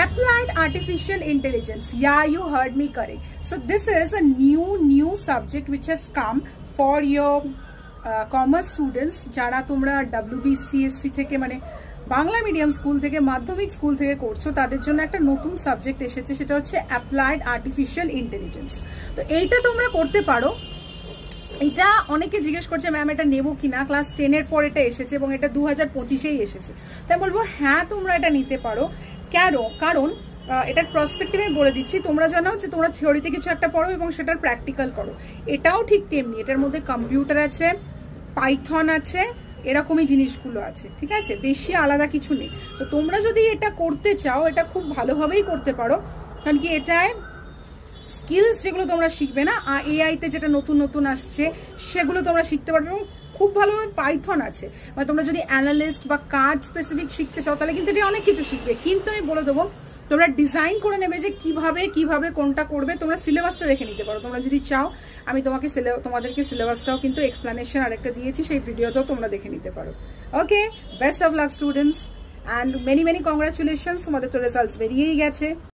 Applied Artificial Intelligence. Yeah, you heard me correct. So this is a new subject which has come for your commerce students. যারা তোমরা WBCSC থেকে মানে Bangla medium school থেকে মাধ্যমিক school থেকে করছো তাদের জন্য একটা নতুন সাবজেক্ট এসেছে, সেটা হচ্ছে অ্যাপ্লাইড আর্টিফিশিয়াল ইন্টেলিজেন্স। তো এইটা তোমরা করতে পারো। এটা অনেকে জিজ্ঞেস করছে ম্যাম এটা নেবো কিনা, ক্লাস 10 এর পর এটা এসেছে এবং এটা 2025-এই এসেছে। তাই বলবো হ্যাঁ তোমরা এটা নিতে পারো। কারণ এটার প্রসপেক্টিভ আমি বলে দিচ্ছি, তোমরা জানো যে তোমরা থিওরিতে কিছু একটা পড়ো এবং সেটার প্র্যাকটিক্যাল করো, এটাও ঠিক তেমনি। এটার মধ্যে কম্পিউটার আছে, পাইথন আছে, এরকমই জিনিসগুলো আছে, ঠিক আছে, বেশি আলাদা কিছু নেই। তো তোমরা যদি এটা করতে চাও এটা খুব ভালোভাবেই করতে পারো, কারণ কি এটায় স্কিলস যেগুলো তোমরা শিখবে না, এআইতে যেটা নতুন আসছে সেগুলো তোমরা শিখতে পারবে। এবং খুব ভালোভাবে পাইথন আছে, মানে তোমরা যদি অ্যানালিস্ট বা কার্ড স্পেসিফিক শিখতে চাও তাহলে কিন্তু এটা অনেক কিছু শিখবে। কিন্তু আমি বলে দেবো তোমরা ডিজাইন করে নেবে যে কিভাবে কোনটা করবে। তোমরা সিলেবাসটা দেখে নিতে পারো, তোমরা যদি চাও আমি তোমাদেরকে সিলেবাসটাও কিন্তু এক্সপ্লেনেশন আরেকটা দিয়েছি, সেই ভিডিওটাও তোমরা দেখে নিতে পারো। Okay, best of luck students and many congratulations, তোমাদের তো রেজাল্টস বেরিয়েই গেছে।